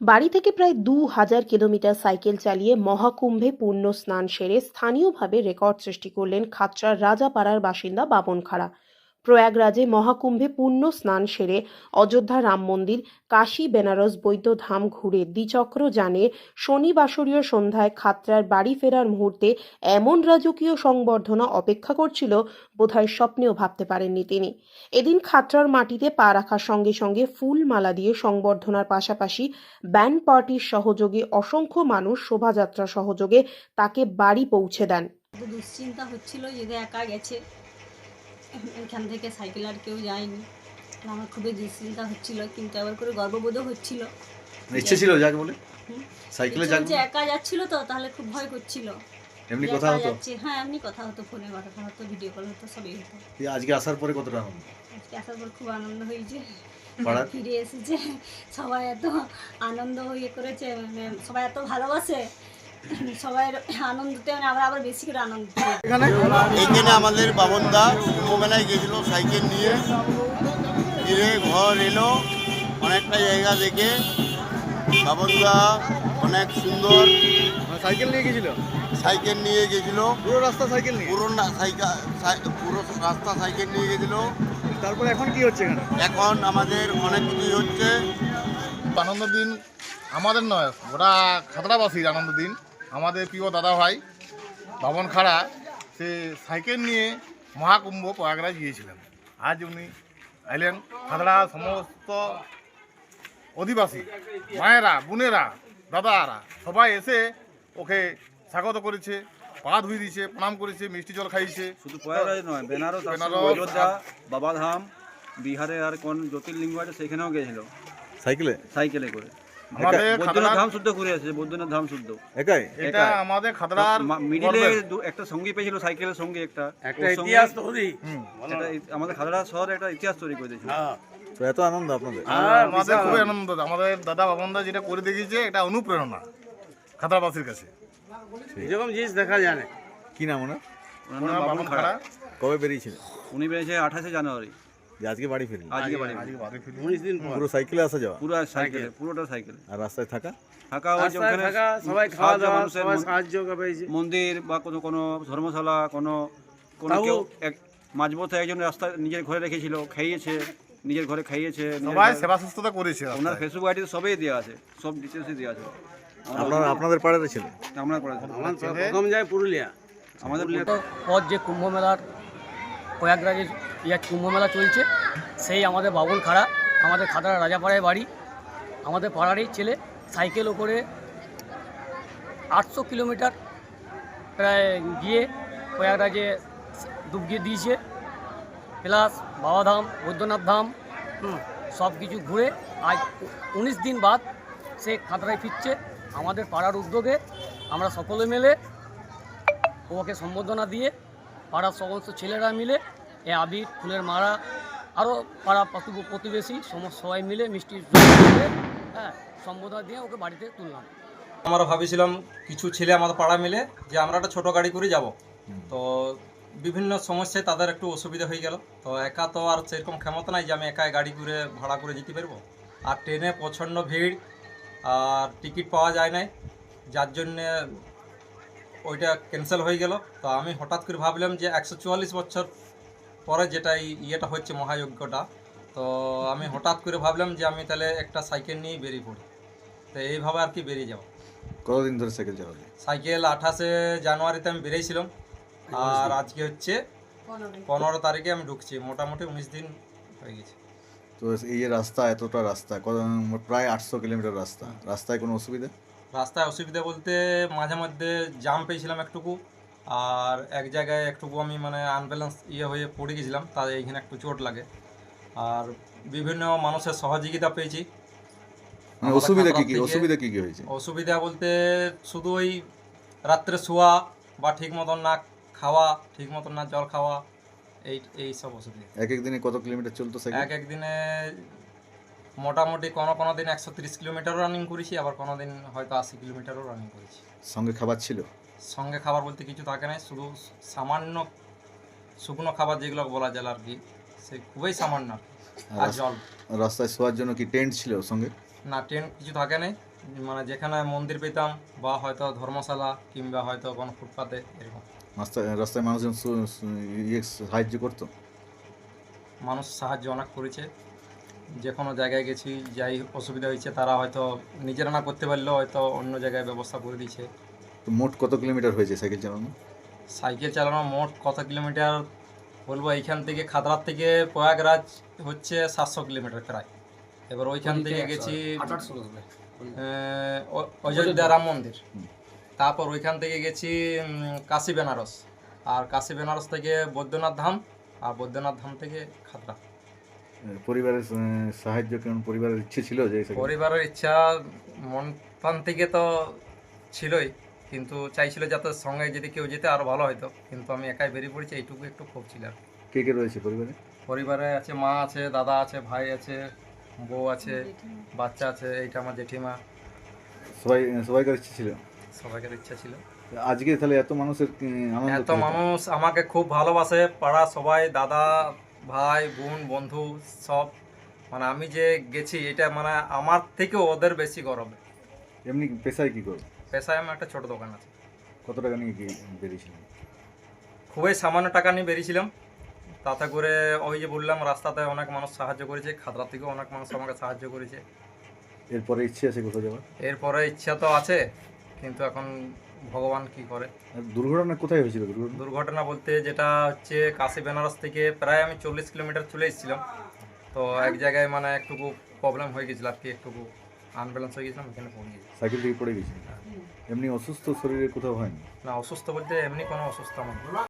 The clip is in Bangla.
বাড়ি থেকে প্রায় ২,০০০ কিলোমিটার সাইকেল চালিয়ে মহাকুম্ভে পুণ্য স্নান সেরে স্থানীয়ভাবে রেকর্ড সৃষ্টি করলেন খাতড়ার রাজাপাড়ার বাসিন্দা বাবন খাড়া। প্রয়াগরাজে মহাকুম্ভে পুণ্য স্নান সেরে অযোধ্যা রাম মন্দির, কাশী বেনারস বৌদ্ধ ধাম ঘুরে দ্বিচক্র যানে শনিবাসরীয় সন্ধ্যায় খাতড়ার বাড়ি ফেরার মুহূর্তে এমন রাজকীয় সংবর্ধনা অপেক্ষা করছিল বোধহয় স্বপ্নেও ভাবতে পারেননি তিনি। এদিন খাতড়ার মাটিতে পা রাখার সঙ্গে সঙ্গে ফুল মালা দিয়ে সংবর্ধনার পাশাপাশি ব্যান্ড পার্টির সহযোগে অসংখ্য মানুষ শোভাযাত্রা সহযোগে তাকে বাড়ি পৌঁছে দেন। দুশ্চিন্তা হচ্ছিল যে একা গেছে, এখান থেকে সাইকেল আর কেউ যায়নি। আমার খুবই দুশ্চিন্তা হচ্ছিল, কিন্তু আবার করে গর্ববোধও হচ্ছিল। ইচ্ছে ছিল যাকে বলে সাইকেলে যাক, যে একা যাচ্ছিল তো তাহলে খুব ভয় করছিল। এমনি কথা হতো? হ্যাঁ, এমনি কথা হতো, ফোনে কথা হতো, ভিডিও কল হতো, সবই হতো। আজকে আসার পরে কতটা আনন্দ? আজকে আসার পর খুব আনন্দ হয়েছে, পাড়ার ফিরে এসেছে। সবাই এত আনন্দ হয়ে করেছে, মানে সবাই এত ভালোবাসে, সবাই আনন্দতে মানে আমরা আবার বেশি করে আনন্দ। এইখানে আমাদের বাবনদা কুম্ভমেলায় গেছিল সাইকেল নিয়ে, ফিরে ঘর এলো, অনেকটা জায়গা দেখে বাবনদা অনেক সুন্দর সাইকেল নিয়ে গেছিল। সাইকেল নিয়ে গেছিল, পুরো রাস্তা সাইকেল নিয়ে, পুরো রাস্তা সাইকেল নিয়ে গেছিল। তারপরে এখন কি হচ্ছে এখানে? এখন আমাদের অনেক কিছুই হচ্ছে। আনন্দ দিন আমাদের নয়, গোটা খাতড়াবাসীর আনন্দ দিন। আমাদের প্রিয় দাদা ভাই বাবন খাড়া সে সাইকেল নিয়ে মহাকুম্ভ প্রয়াগরাজ গিয়েছিলেন। আজ উনি আইলেন, খাতড়া সমস্ত অধিবাসী মায়েরা, বোনেরা, দাদারা সবাই এসে ওকে স্বাগত করেছে, পা ধুয়ে দিয়েছে, প্রণাম করেছে, মিষ্টি জল খাইয়েছে। শুধু প্রয়াগরাজ নয়, বেনারস, অযোধ্যা, বাবাধাম, বিহারে আর কোন জ্যোতির্লিঙ্গ আছে সেখানেও গেছিল সাইকেলে করে। আমাদের বৈদ্যনাথ ধাম শুদ্ধ ঘুরে আসছে, বৈদ্যনাথ ধাম শুদ্ধ একাই। এটা আমাদের খাতড়ার মিডিলে একটা সঙ্গী পেয়েছিল, সাইকেলের সঙ্গে একটা ইতিহাস তৈরি, আমাদের খাতড়া শহরে একটা ইতিহাস তৈরি করে দিয়েছিল। তো এত আনন্দ আপনাদের? আমাদের খুবই আনন্দ। আমাদের দাদা বাবনদা যেটা করে দেখিয়েছে এটা অনুপ্রেরণা খাতড়াবাসীর কাছে। এরকম জিনিস দেখা যায় না। কি নাম ওনার? ওনার নাম বাবন খাড়া। কবে বেরিয়েছিল? উনি বেরিয়েছে 28শে জানুয়ারি। যে আজকে বাড়ি ফিরলেন? আজকে বাড়ি 19 দিন পর পুরো সাইকেলে আসা যাওয়া? পুরো সাইকেলে, পুরোটা সাইকেলে। আর রাস্তায় থাকা ওই যে ওখানে সবাই খাওয়া দাওয়া, সবাই সাহায্য পেয়েছে। মন্দির বা কোনো ধর্মশালা, কোনো কেউ মাঝপথে একজন রাস্তা নিজের ঘরে রেখেছিল, খাইয়েছে, নিজের ঘরে খাইয়েছে, সবাই সেবা সুস্থতা করেছে। ওনার ফেসবুক আইডি সবই দেওয়া আছে, সব ডিটেলসই দেওয়া আছে। আপনাদের পাড়াতে ছিল? আমরা পড়া প্রথম যায় পুরুলিয়া। আমাদের পর যে কুম্ভমেলার প্রয়াগরাজের কুম্ভমেলা চলছে, সেই আমাদের বাবন খাড়া, আমাদের খাতড়া রাজাপাড়ায় বাড়ি, আমাদের পাড়ারই ছেলে। সাইকেল ওপরে 800 কিলোমিটার প্রায় গিয়ে প্রয়াগরাজে ডুবিয়ে দিয়েছে, প্লাস বাবাধাম, বৈদ্যনাথ ধাম সব কিছু ঘুরে আজ 19 দিন বাদ সে খাতড়ায় ফিরছে। আমাদের পাড়ার উদ্যোগে আমরা সকলে মিলে ওকে সম্বোধনা দিয়ে, পাড়ার সমস্ত ছেলেরা মিলে এ আবির, ফুলের মালা, আরও পাড়া প্রতিবেশী সবাই মিলে মিষ্টি সম্বোধনা দিয়ে ওকে বাড়িতে তুললাম। আমরা ভাবেছিলাম কিছু ছেলে আমাদের পাড়া মিলে যে আমরা একটা ছোটো গাড়ি করে যাব, তো বিভিন্ন সমস্যায় তাদের একটু অসুবিধা হয়ে গেল। তো একা তো আর সেরকম ক্ষমতা নাই যে আমি একাই গাড়ি করে ভাড়া করে যেতে পারবো। আর ট্রেনে প্রচণ্ড ভিড়, আর টিকিট পাওয়া যায় নাই, যার জন্যে ওইটা ক্যান্সেল হয়ে গেল। তো আমি হঠাৎ করে ভাবলাম যে 144 বছর পরে যেটা ইয়েটা হচ্ছে মহাযজ্ঞটা, তো আমি হঠাৎ করে ভাবলাম যে আমি তাহলে একটা সাইকেল নিয়েই বেরিয়ে পড়ি। তো এইভাবে আর কি বেরিয়ে যাবো। কতদিন ধরে সাইকেল চালালে? সাইকেল 28শে জানুয়ারিতে আমি বেরিয়েছিলাম, আর আজকে হচ্ছে 15 তারিখে আমি ঢুকছি। মোটামুটি 19 দিন হয়ে গেছে। তো এই যে রাস্তা, এতটা রাস্তা, প্রায় 800 কিলোমিটার রাস্তা, রাস্তায় কোনো অসুবিধা? রাস্তায় অসুবিধা বলতে মাঝে মধ্যে জাম পেয়েছিলাম একটুকু, আর এক জায়গায় একটুকু আমি মানে আনব্যালেন্স হয়ে পড়ে গেছিলাম, তাই এইখানে একটু চোট লাগে। আর বিভিন্ন মানুষের সহযোগিতা পেয়েছি। অসুবিধা কি কি হয়েছে? অসুবিধা বলতে শুধু ওই রাত্রে শোয়া বা ঠিক মতন না খাওয়া, ঠিক মতন না জল খাওয়া, এই সব অসুবিধা। এক দিনে কত কিলোমিটার চলতো সাইকেল? এক দিনে মোটামুটি কোনো দিন 130 কিলোমিটারও রানিং করেছি, আবার কোনো দিন হয়তো 80 কিলোমিটারও রানিং করেছি। সঙ্গে খাবার ছিল? সঙ্গে খাবার বলতে কিছু থাকে না, শুধু সামান্য শুকনো খাবার যেগুলো বলা যায় আর কি, সে খুবই সামান্য। আর জল। রাস্তায় শোয়ার জন্য কি টেন্ট ছিল সঙ্গে? না টেন্ট কিছু থাকে নাই, মানে যেখানে মন্দির পেতাম বা হয়তো ধর্মশালা কিংবা হয়তো কোনো ফুটপাতে এরকম। রাস্তায় মানুষজন সাহায্য করতো? মানুষ সাহায্য অনেক করেছে, যে কোনো জায়গায় গেছি যাই অসুবিধা হয়েছে তারা হয়তো নিজেরা না করতে পারলেও হয়তো অন্য জায়গায় ব্যবস্থা করে দিয়েছে। তো মোট কত কিলোমিটার হয়েছে সাইকেল চালানো? সাইকেল চালানো মোট কত কিলোমিটার বলবো, এইখান থেকে খাতড়ার থেকে প্রয়াগরাজ হচ্ছে 700 কিলোমিটার প্রায়। এবার ওইখান থেকে গেছি অযোধ্যা রাম মন্দির, তারপর ওইখান থেকে গেছি কাশী বেনারস, আর কাশী বেনারস থেকে বৈদ্যনাথ ধাম, আর বৈদ্যনাথ ধাম থেকে খাতড়া। পরিবারের সাহায্য কেমন? পরিবারের ইচ্ছে ছিল যে পরিবারের ইচ্ছা মন প্রাণ থেকে তো ছিলই, কিন্তু চাইছিল যাতে সঙ্গে যদি কেউ যেতে আরও ভালো হতো, কিন্তু আমি একাই বেরিয়ে পড়েছি, এইটুকু একটু ক্ষোভ ছিল আর কি। কে কে রয়েছে পরিবারে? পরিবারে আছে মা আছে, দাদা আছে, ভাই আছে, বউ আছে, বাচ্চা আছে, এইটা আমার জেঠিমা। সবাইকার ইচ্ছে ছিল? সবাইকার ইচ্ছা ছিল। আজকে তাহলে এত মানুষের আনন্দ, এত মানুষ আমাকে খুব ভালোবাসে, পাড়া সবাই, দাদা ভাই বোন বন্ধু সব, মানে আমি যে গেছি এটা মানে আমার থেকেও ওদের বেশি গর্ব। এমনি পেশায় কি করো? পেশায় আমার একটা ছোট দোকান আছে। কত টাকা নিয়ে কি বেরিয়েছিলেন? খুবই সামান্য টাকা নিয়ে বেরিয়েছিলাম, তাতে করে ওই যে বললাম রাস্তাতে অনেক মানুষ সাহায্য করেছে, খাতড়া থেকেও অনেক মানুষ আমাকে সাহায্য করেছে। এরপরে ইচ্ছে আছে কোথাও যাওয়ার? এরপরে ইচ্ছা তো আছে, কিন্তু এখন ভগবান কি করে। আর দুর্ঘটনা কোথায় হয়েছিল? দুর্ঘটনা বলতে যেটা হচ্ছে কাশী বেনারস থেকে প্রায় আমি 40 কিলোমিটার চলে এসেছিলাম, তো এক জায়গায় মানে একটুকু প্রবলেম হয়ে গেছিল আর কি, একটুকু আনব্যালেন্স হয়ে গেছিলাম, এখানে পড়ে গেছি। সাইকেল থেকে পড়ে গেছিল? এমনি অসুস্থ শরীরে কোথাও হয়নি? না অসুস্থ বলতে এমনি কোনো অসুস্থ আমার না।